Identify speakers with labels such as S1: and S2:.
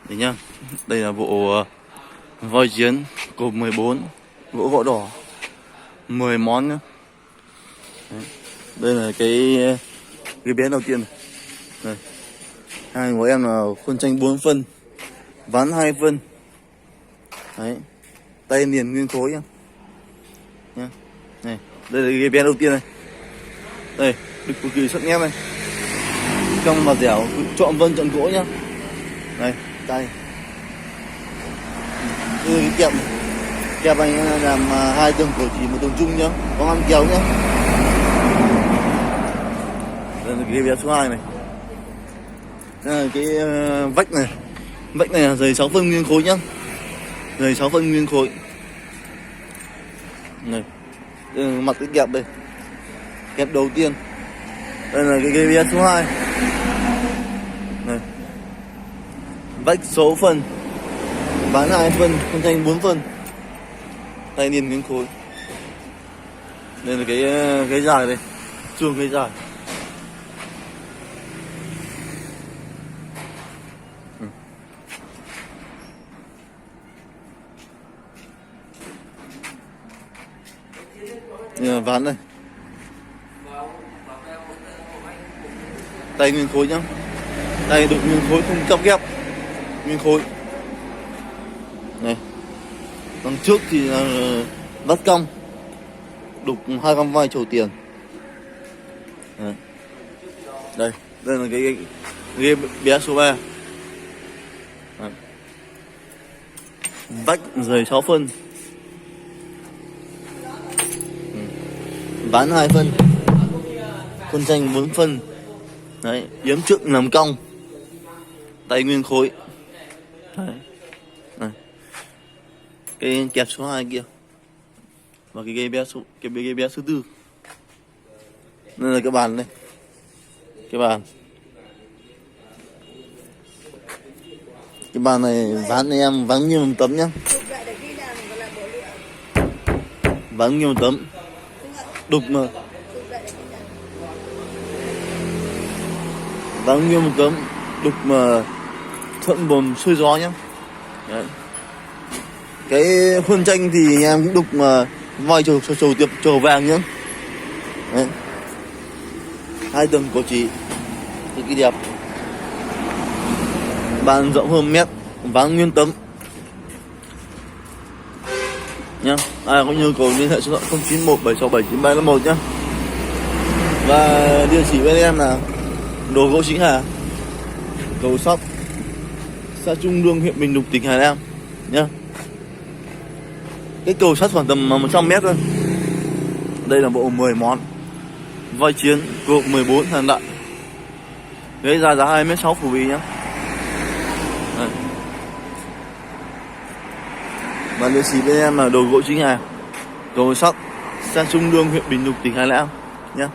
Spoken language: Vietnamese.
S1: Đấy nhá. Đây là bộ voi chiến cột 14 gỗ gỗ đỏ 10 món nhá. Đấy. Đây là cái bé đầu tiên này. Đây. Hàng của em là khuôn tranh 4 phân, ván 2 phân. Đấy. Tay liền nguyên khối nhá. Này, đây là cái bé đầu tiên này. Đây, đực cực kỳ sắc nét này. Trong mà dẻo, chọn vân chọn gỗ nhá. Đây, tay. Đây cái kẹp này. Kẹp anh làm 2 tầng cổ chỉ một tầng chung nhá. Có ngăn kéo nhá. Đây là cái bé số 2 này. Đây là cái vách này. Vách này là dày 6 phân nguyên khối nhá. Dày 6 phân nguyên khối. Này. Đây là mặt cái kẹp đây. Kẹp đầu tiên. Đây là cái bé số 2. Này. Vách số phân. Ván 2 phân, khuôn tranh 4 phân. Tay liền nguyên khối. Đây là cái dài đây. Chuông cái dài. Đây là ván đây. Tay nguyên khối nhá. Tay đục nguyên khối không cắp ghép. Nguyên khối. Này. Đằng trước thì là vắt cong. Đục 2 con voi trầu tiền. Đấy. Đây là cái bé số 3. Đấy. Vách dày 6 phân. Ván 2 phân. Khuôn tranh 4 phân. Đấy, yếm trước nằm cong. Tay nguyên khối. Đấy. Này. Cái kẹp số 2 kia. Và cái bé số 4. Đây là cái bàn đây. Cái bàn. Cái bàn này ván này em vắng như một tấm nhá. Vắng như một tấm. Đục mà. Vắng như một tấm. Đục mà thuận buồm xuôi gió nhá. Đấy. Cái khuôn tranh thì em cũng đục mà voi trầu vàng nhá. Đấy. 2 tầng cổ chỉ cực kỳ đẹp. Bàn rộng hơn mét, ván nguyên tấm nhá. Ai có nhu cầu liên hệ số điện thoại 0917679351 nhá. Và địa chỉ bên em là Đồ Gỗ Chính Hà, Cầu Sóc, xã Trung Lương, huyện Bình Lục, tỉnh Hà Nam nhá. Cái cầu sắt khoảng tầm 100 mét thôi. Đây là bộ 10 món voi chiến cột 14 hàn đại. Đấy, giá 2m6 phủ bì nhá. Đấy. Và địa chỉ bên em là Đồ Gỗ Chính Hà, Cầu Sóc, xã Trung Lương, huyện Bình Lục, tỉnh Hà Nam nhá.